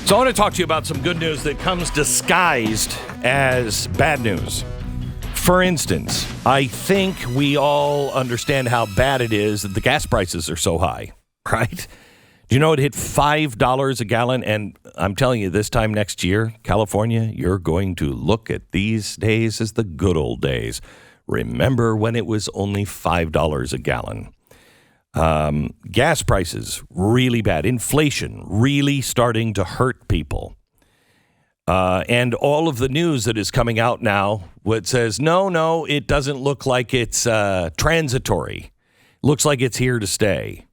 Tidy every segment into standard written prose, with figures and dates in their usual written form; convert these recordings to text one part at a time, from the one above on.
So I want to talk to you about some good news that comes disguised as bad news. For instance, I think we all understand how bad it is that the gas prices are so high, right? Do you know it hit $5 a gallon? And I'm telling you, this time next year, California, you're going to look at these days as the good old days. Remember when it was only $5 a gallon? Gas prices, really bad. Inflation, really starting to hurt people. And all of the news that is coming out now, what says, no, it doesn't look like it's transitory. Looks like it's here to stay.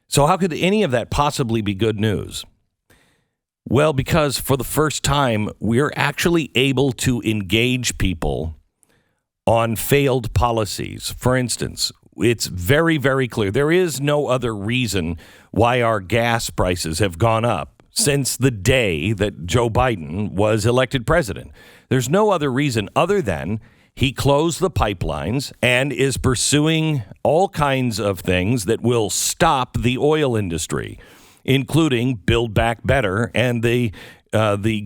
So how could any of that possibly be good news? Well, because for the first time, we're actually able to engage people on failed policies. For instance, it's very, very clear. There is no other reason why our gas prices have gone up since the day that Joe Biden was elected president. There's no other reason other than he closed the pipelines and is pursuing all kinds of things that will stop the oil industry, including Build Back Better and the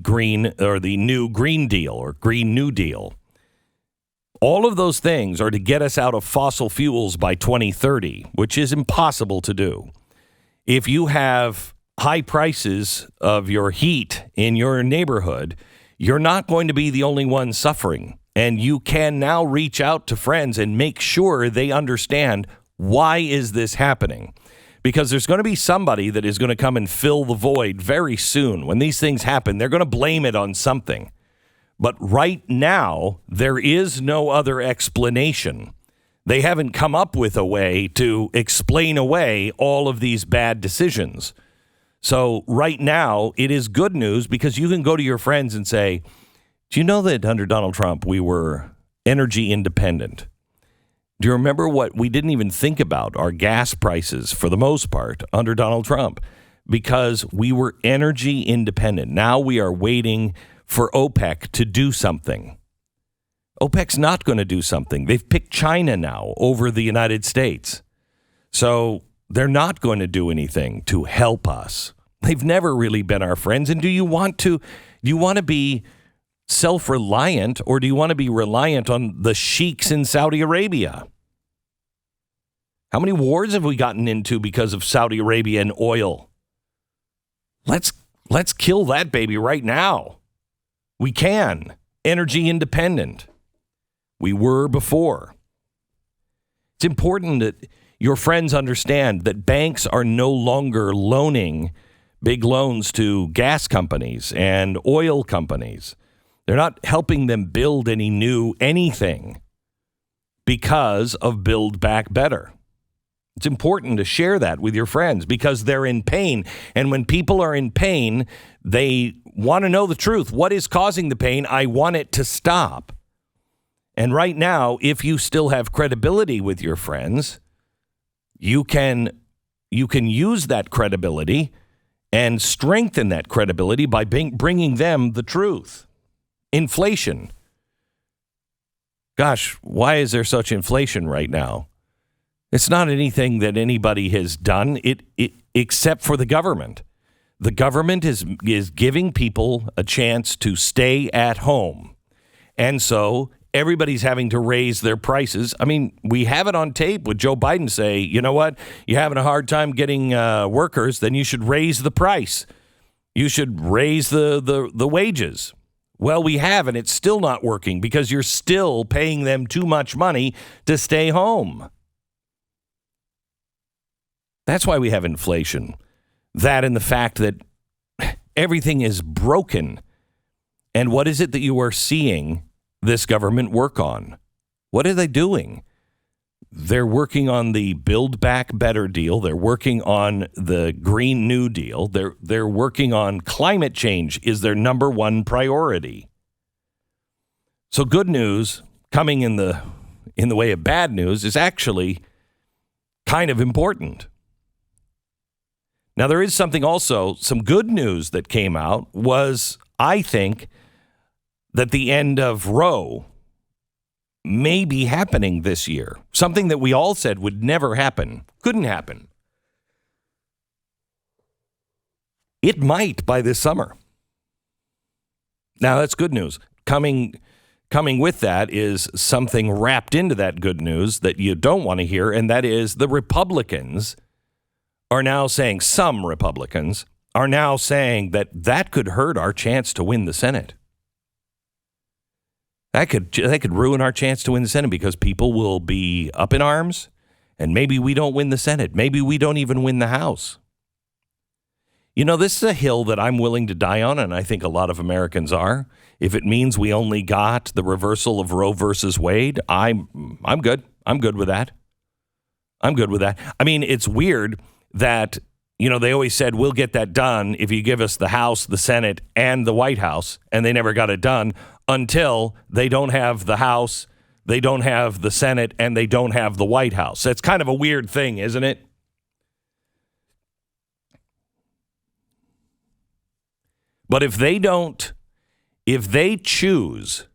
green or the new Green Deal or Green New Deal. All of those things are to get us out of fossil fuels by 2030, which is impossible to do. If you have high prices of your heat in your neighborhood, you're not going to be the only one suffering. And you can now reach out to friends and make sure they understand why is this happening. Because there's going to be somebody that is going to come and fill the void very soon. When these things happen, they're going to blame it on something. But right now, there is no other explanation. They haven't come up with a way to explain away all of these bad decisions. So right now, it is good news because you can go to your friends and say, do you know that under Donald Trump, we were energy independent? Do you remember what we didn't even think about, our gas prices for the most part under Donald Trump? Because we were energy independent. Now we are waiting for OPEC to do something. OPEC's not going to do something. They've picked China now over the United States. So they're not going to do anything to help us. They've never really been our friends. And do you want to be self-reliant, or do you want to be reliant on the sheiks in Saudi Arabia? How many wars have we gotten into because of Saudi Arabia and oil? Let's kill that baby right now. We can. Energy independent. We were before. It's important that your friends understand that banks are no longer loaning big loans to gas companies and oil companies. They're not helping them build any new anything because of Build Back Better. It's important to share that with your friends because they're in pain. And when people are in pain, they want to know the truth. What is causing the pain? I want it to stop. And right now, if you still have credibility with your friends, you can use that credibility and strengthen that credibility by bringing them the truth. Inflation. Gosh, why is there such inflation right now? It's not anything that anybody has done except for the government. The government is giving people a chance to stay at home. And so everybody's having to raise their prices. I mean, we have it on tape with Joe Biden say, you know what, you're having a hard time getting workers, then you should raise the price. You should raise the wages. Well, we have, and it's still not working because you're still paying them too much money to stay home. That's why we have inflation. That and the fact that everything is broken. And what is it that you are seeing this government work on? What are they doing? They're working on the Build Back Better deal. They're working on the Green New Deal. They're working on climate change is their number one priority. So good news coming in the way of bad news is actually kind of important. Now, there is something also, some good news that came out was, I think, that the end of Roe may be happening this year. Something that we all said would never happen, couldn't happen. It might by this summer. Now, that's good news. Coming with that is something wrapped into that good news that you don't want to hear, and that is the Republicans are now saying, some Republicans are now saying that could hurt our chance to win the Senate. That could ruin our chance to win the Senate because people will be up in arms, and maybe we don't win the Senate. Maybe we don't even win the House. You know, this is a hill that I'm willing to die on, and I think a lot of Americans are. If it means we only got the reversal of Roe versus Wade, I'm good. I'm good with that. I'm good with that. I mean, it's weird that, you know, they always said, we'll get that done if you give us the House, the Senate, and the White House, and they never got it done until they don't have the House, they don't have the Senate, and they don't have the White House. That's kind of a weird thing, isn't it? But if they choose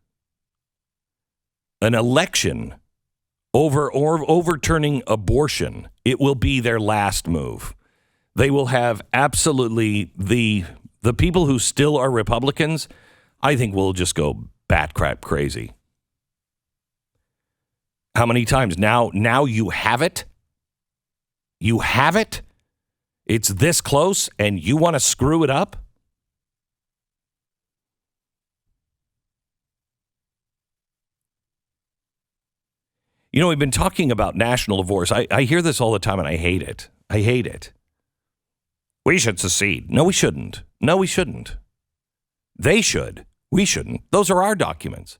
an election overturning abortion, it will be their last move. They will have absolutely the people who still are Republicans, I think will just go bat crap crazy. How many times? Now you have it? You have it? It's this close and you want to screw it up? You know, we've been talking about national divorce. I hear this all the time, and I hate it. I hate it. We should secede. No, we shouldn't. No, we shouldn't. They should. We shouldn't. Those are our documents.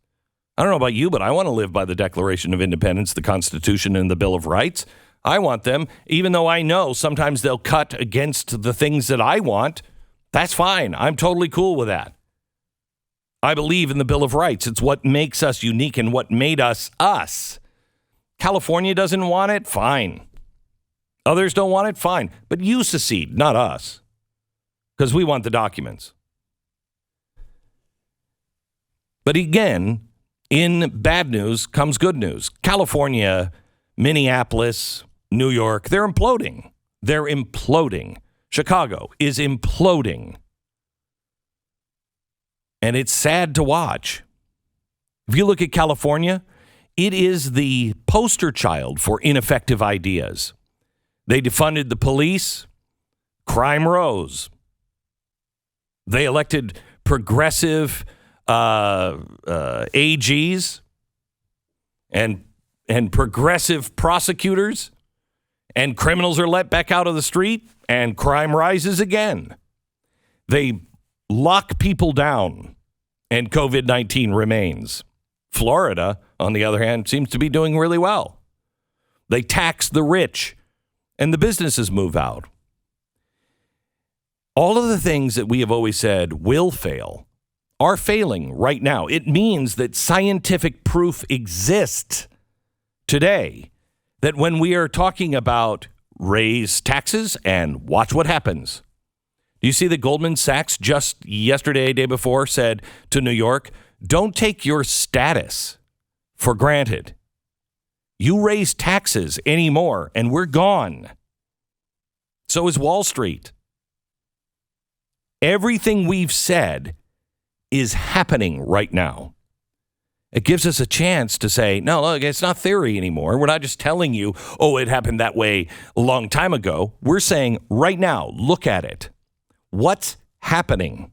I don't know about you, but I want to live by the Declaration of Independence, the Constitution, and the Bill of Rights. I want them, even though I know sometimes they'll cut against the things that I want. That's fine. I'm totally cool with that. I believe in the Bill of Rights. It's what makes us unique and what made us us. California doesn't want it? Fine. Others don't want it? Fine. But you secede, not us. Because we want the documents. But again, in bad news comes good news. California, Minneapolis, New York, they're imploding. They're imploding. Chicago is imploding. And it's sad to watch. If you look at California, it is the poster child for ineffective ideas. They defunded the police. Crime rose. They elected progressive AGs and progressive prosecutors, and criminals are let back out of the street, and crime rises again. They lock people down, and COVID-19 remains. Florida, on the other hand, seems to be doing really well. They tax the rich, and the businesses move out. All of the things that we have always said will fail are failing right now. It means that scientific proof exists today that when we are talking about raise taxes and watch what happens. Do you see that Goldman Sachs just yesterday, day before, said to New York, don't take your status for granted. You raise taxes anymore, and we're gone. So is Wall Street. Everything we've said is happening right now. It gives us a chance to say, no, look, it's not theory anymore. We're not just telling you, oh, it happened that way a long time ago. We're saying right now, look at it. What's happening?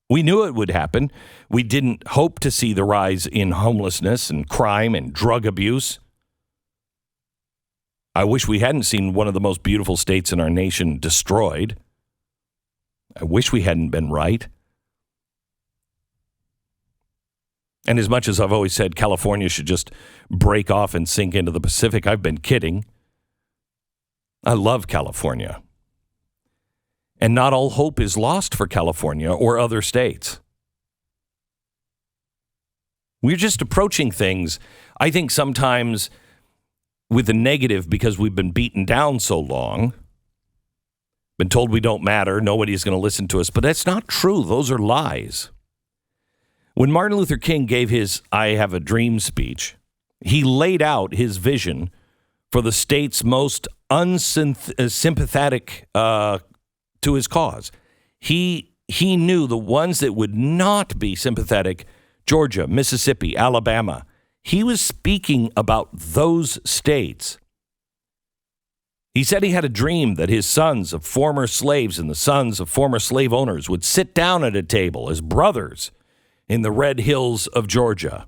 We knew it would happen. We didn't hope to see the rise in homelessness and crime and drug abuse. I wish we hadn't seen one of the most beautiful states in our nation destroyed. I wish we hadn't been right. And as much as I've always said California should just break off and sink into the Pacific, I've been kidding. I love California. And not all hope is lost for California or other states. We're just approaching things, I think, sometimes with a negative because we've been beaten down so long, been told we don't matter, nobody's going to listen to us. But that's not true. Those are lies. When Martin Luther King gave his I Have a Dream speech, he laid out his vision for the states most unsympathetic to his cause. He knew the ones that would not be sympathetic, Georgia, Mississippi, Alabama. He was speaking about those states. He said he had a dream that his sons of former slaves and the sons of former slave owners would sit down at a table as brothers in the red hills of Georgia.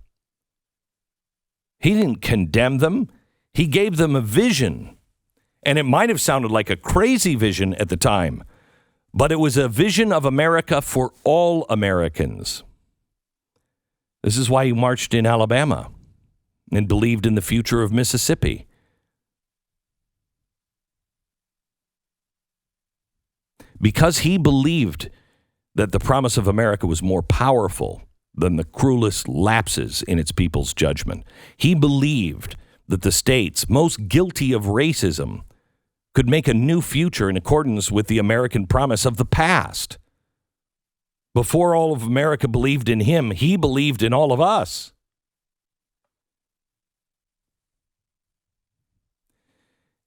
He didn't condemn them. He gave them a vision. And it might have sounded like a crazy vision at the time, but it was a vision of America for all Americans. This is why he marched in Alabama and believed in the future of Mississippi. Because he believed that the promise of America was more powerful than the cruelest lapses in its people's judgment. He believed that the states most guilty of racism could make a new future in accordance with the American promise of the past. Before all of America believed in him, he believed in all of us.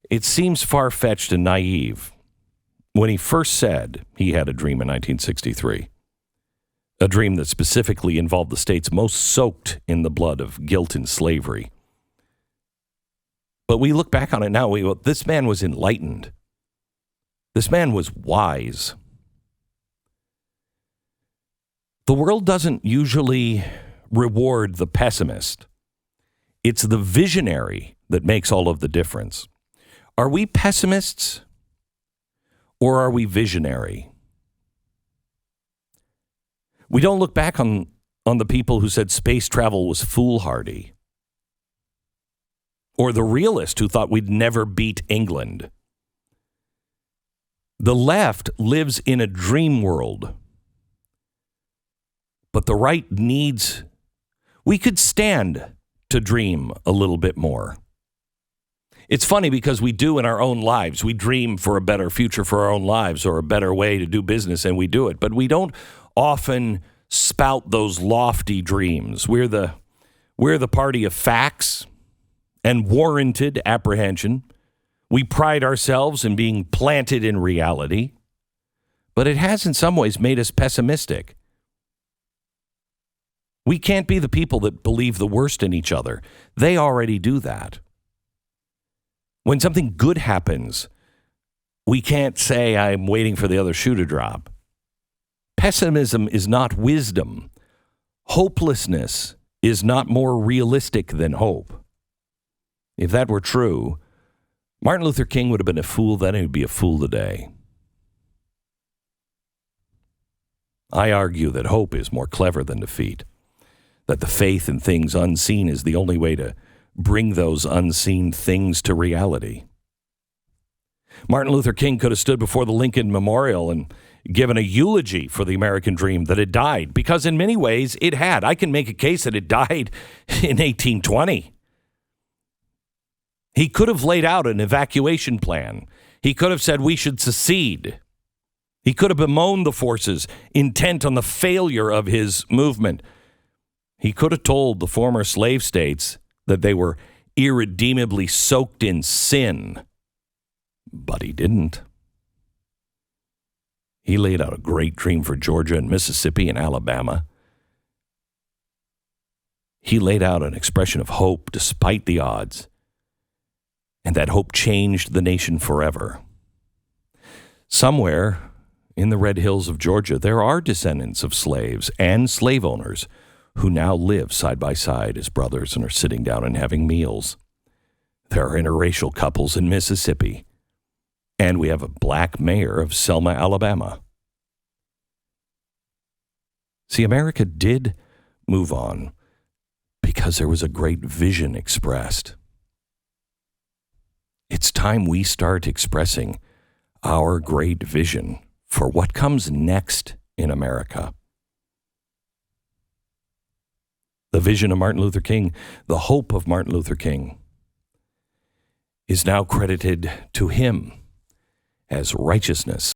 It seems far-fetched and naive when he first said he had a dream in 1963, a dream that specifically involved the states most soaked in the blood of guilt and slavery. But we look back on it now, this man was enlightened. This man was wise. The world doesn't usually reward the pessimist. It's the visionary that makes all of the difference. Are we pessimists or are we visionary? We don't look back on the people who said space travel was foolhardy, or the realist who thought we'd never beat England. The left lives in a dream world, but the right needs, we could stand to dream a little bit more. It's funny because we do in our own lives. We dream for a better future for our own lives or a better way to do business, and we do it. But we don't often spout those lofty dreams. We're the party of facts and warranted apprehension. We pride ourselves in being planted in reality. But it has in some ways made us pessimistic. We can't be the people that believe the worst in each other. They already do that. When something good happens, we can't say, I'm waiting for the other shoe to drop. Pessimism is not wisdom. Hopelessness is not more realistic than hope. If that were true, Martin Luther King would have been a fool then, and he'd be a fool today. I argue that hope is more clever than defeat, that the faith in things unseen is the only way to bring those unseen things to reality. Martin Luther King could have stood before the Lincoln Memorial and given a eulogy for the American dream that had died, because in many ways it had. I can make a case that it died in 1820. He could have laid out an evacuation plan. He could have said we should secede. He could have bemoaned the forces intent on the failure of his movement. He could have told the former slave states that they were irredeemably soaked in sin. But he didn't. He laid out a great dream for Georgia and Mississippi and Alabama. He laid out an expression of hope despite the odds. And that hope changed the nation forever. Somewhere in the red hills of Georgia, there are descendants of slaves and slave owners who now live side by side as brothers and are sitting down and having meals. There are interracial couples in Mississippi. And we have a black mayor of Selma, Alabama. See, America did move on because there was a great vision expressed. It's time we start expressing our great vision for what comes next in America. The vision of Martin Luther King, the hope of Martin Luther King, is now credited to him as righteousness.